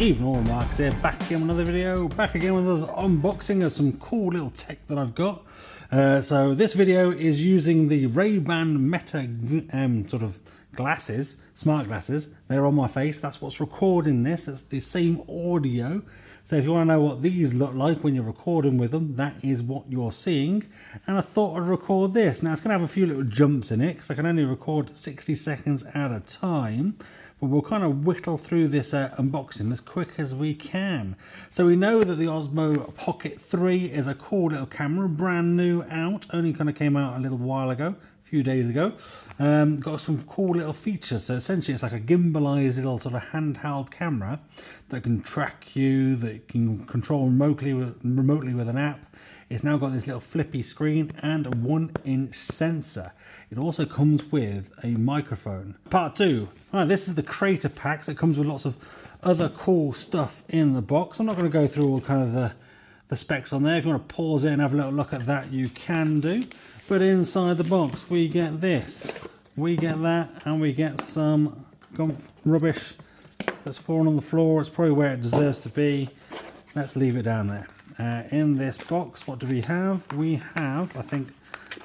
Evening all, Marks here, back again with another video, back again with another unboxing of some cool little tech that I've got. So this video is using the Ray-Ban Meta sort of glasses, smart glasses. They're on my face, that's what's recording this, it's the same audio. So if you want to know what these look like when you're recording with them, that is what you're seeing. And I thought I'd record this. Now it's going to have a few little jumps in it because I can only record 60 seconds at a time. But we'll kind of whittle through this unboxing as quick as we can. So we know that the Osmo Pocket 3 is a cool little camera, brand new out, only kind of came out a little while ago, a few days ago. Got some cool little features. So essentially it's like a gimbalized little sort of handheld camera that can track you, that you can control remotely with an app. It's now got this little flippy screen and a 1-inch sensor. It also comes with a microphone. Part 2. Right, this is the Creator Packs. It comes with lots of other cool stuff in the box. I'm not going to go through all kind of the specs on there. If you want to pause it and have a little look at that, you can do. But inside the box, we get this. We get that, and we get some rubbish that's fallen on the floor. It's probably where it deserves to be. Let's leave it down there. In this box, what do we have? We have, I think,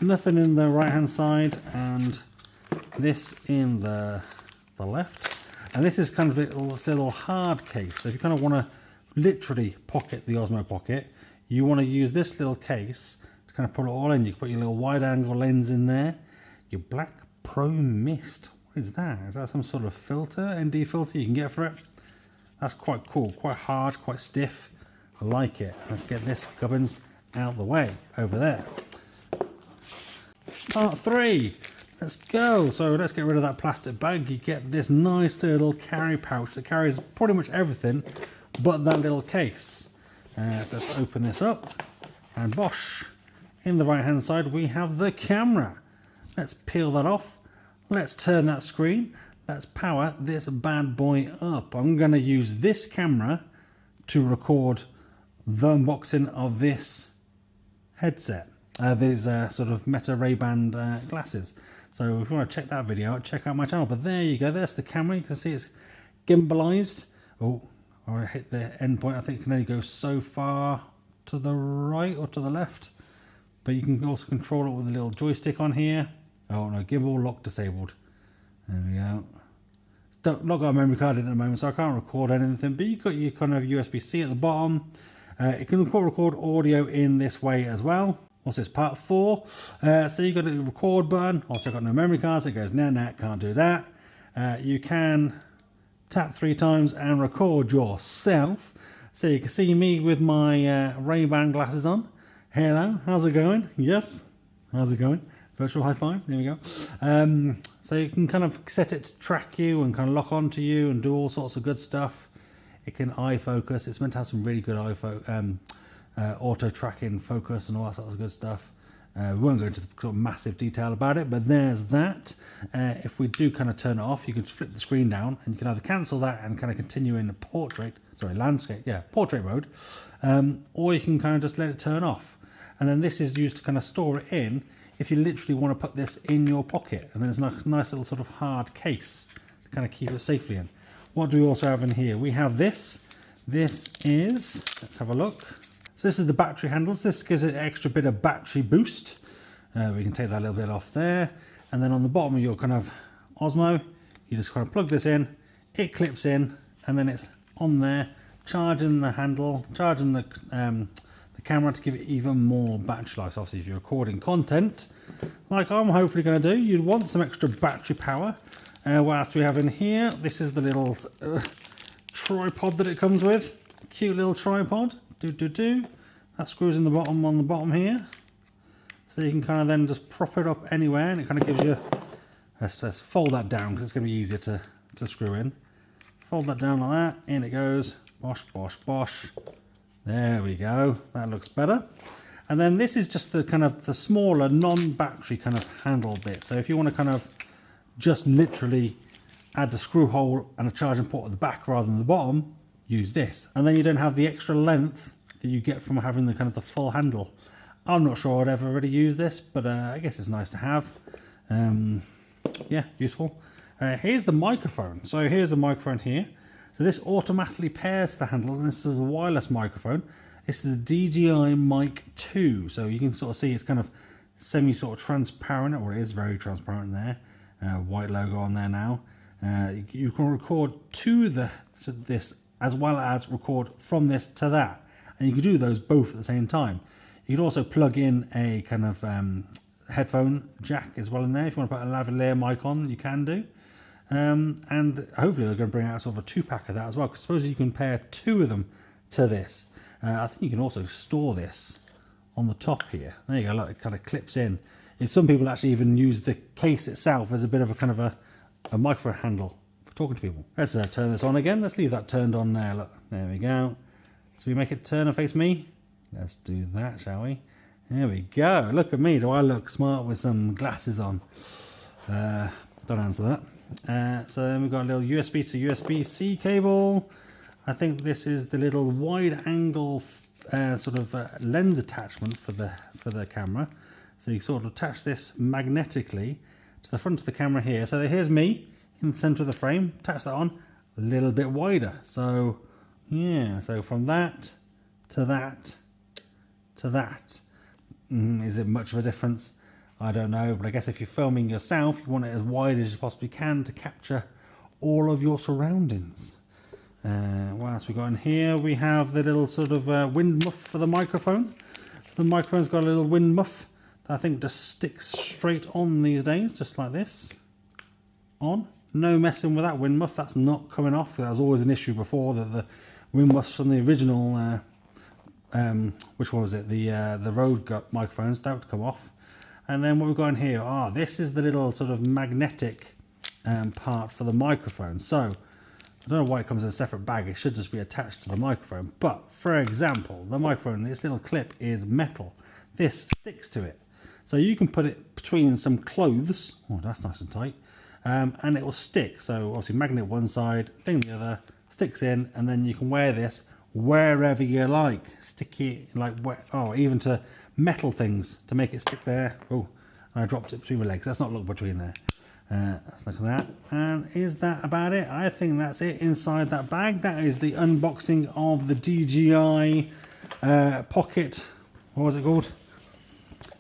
nothing in the right hand side and this in the left. And this is kind of this little hard case. So if you kind of want to literally pocket the Osmo Pocket, you want to use this little case to kind of put it all in. You can put your little wide angle lens in there. Your Black Pro Mist. What is that? Is that some sort of filter, ND filter you can get for it? That's quite cool, quite hard, quite stiff. I like it. Let's get this gubbins out of the way over there. Part 3. Let's go. So let's get rid of that plastic bag. You get this nice little carry pouch that carries pretty much everything but that little case. So let's open this up and bosh. In the right hand side we have the camera. Let's peel that off. Let's turn that screen. Let's power this bad boy up. I'm going to use this camera to record the unboxing of this headset. These sort of Meta Ray-Ban glasses. So if you want to check that video out, check out my channel. But there you go, there's the camera. You can see it's gimbalized. Oh, I hit the end point. I think it can only go so far to the right or to the left. But you can also control it with a little joystick on here. Oh no, gimbal lock disabled. There we go. Not got a memory card in at the moment, so I can't record anything. But you've got your kind of USB-C at the bottom. It can record audio in this way as well. What's this, part 4? So you've got a record button. Also got no memory card, so it goes, nah, can't do that. You can tap 3 times and record yourself. So you can see me with my Ray-Ban glasses on. Hello, how's it going? Yes, how's it going? Virtual high five, there we go. So you can kind of set it to track you and kind of lock onto you and do all sorts of good stuff. It can eye focus. It's meant to have some really good auto tracking focus and all that sort of good stuff. We won't go into the sort of massive detail about it, but there's that. If we do kind of turn it off, you can flip the screen down and you can either cancel that and kind of continue in the landscape, portrait mode, or you can kind of just let it turn off. And then this is used to kind of store it in if you literally want to put this in your pocket. And then it's a nice little sort of hard case to kind of keep it safely in. What do we also have in here? We have this. This is, let's have a look. So this is the battery handles. This gives it an extra bit of battery boost. We can take that a little bit off there. And then on the bottom of your kind of Osmo, you just kind of plug this in, it clips in, and then it's on there, charging the handle, charging the camera to give it even more battery life. So obviously if you're recording content, like I'm hopefully going to do, you'd want some extra battery power. What else do we have in here? This is the little tripod that it comes with. Cute little tripod. That screws in the bottom on the bottom here. So you can kind of then just prop it up anywhere and it kind of gives you... Let's fold that down because it's going to be easier to screw in. Fold that down like that. In it goes. Bosh, bosh, bosh. There we go. That looks better. And then this is just the kind of the smaller non-battery kind of handle bit. So if you want to kind of just literally add the screw hole and a charging port at the back rather than the bottom, use this. And then you don't have the extra length that you get from having the kind of the full handle. I'm not sure I'd ever really use this, but I guess it's nice to have. Yeah, useful. Here's the microphone. So here's the microphone here. So this automatically pairs to the handles, and this is a wireless microphone. This is the DJI Mic 2, so you can sort of see it's kind of semi sort of transparent, or it is very transparent there. White logo on there now. You can record to this as well as record from this to that, and you can do those both at the same time. You can also plug in a kind of headphone jack as well in there. If you want to put a lavalier mic on, you can do. And hopefully they're going to bring out sort of a 2-pack of that as well, because suppose you can pair 2 of them to this. I think you can also store this on the top here. There you go, look, it kind of clips in. Some people actually even use the case itself as a bit of a kind of a microphone handle for talking to people. Let's turn this on again. Let's leave that turned on there. Look, there we go. So we make it turn and face me. Let's do that, shall we? There we go. Look at me. Do I look smart with some glasses on? Don't answer that. So then we've got a little USB to USB-C cable. I think this is the little wide angle sort of lens attachment for the camera. So you sort of attach this magnetically to the front of the camera here. So here's me in the center of the frame. Attach that on a little bit wider. So yeah, so from that to that to that. Is it much of a difference? I don't know, but I guess if you're filming yourself, you want it as wide as you possibly can to capture all of your surroundings. What else we got in here? We have the little sort of wind muff for the microphone. So the microphone's got a little wind muff that I think just sticks straight on these days, just like this. On. No messing with that wind muff. That's not coming off. That was always an issue before, that the wind muffs from the original, which one was it? The Rode microphones, that would come off. And then what we've got in here, this is the little sort of magnetic part for the microphone. So I don't know why it comes in a separate bag. It should just be attached to the microphone. But for example, the microphone, this little clip is metal. This sticks to it. So you can put it between some clothes. Oh, that's nice and tight. And it will stick. So obviously magnet one side, thing the other, sticks in, and then you can wear this wherever you like. Stick it like, even to metal things to make it stick there. Oh, and I dropped it between my legs. Let's not look between there. Let's look at that. And is that about it? I think that's it inside that bag. That is the unboxing of the DJI Pocket. What was it called?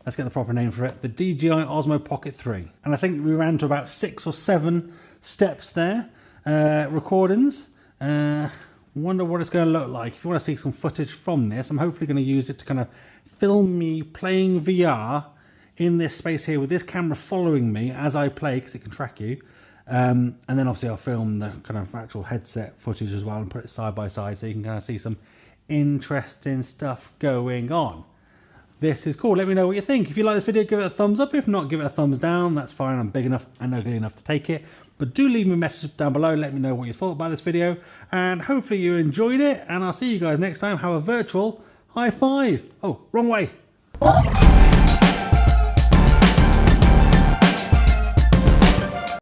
Let's get the proper name for it. The DJI OSMO Pocket 3. And I think we ran to about 6 or 7 steps there. Recordings. Wonder what it's going to look like. If you want to see some footage from this, I'm hopefully going to use it to kind of film me playing VR in this space here with this camera following me as I play, because it can track you. And then obviously I'll film the kind of actual headset footage as well and put it side by side so you can kind of see some interesting stuff going on. This is cool. Let me know what you think. If you like this video, give it a thumbs up. If not, give it a thumbs down. That's fine. I'm big enough and ugly enough to take it. But do leave me a message down below. Let me know what you thought about this video. And hopefully you enjoyed it. And I'll see you guys next time. Have a virtual high five. Oh, wrong way.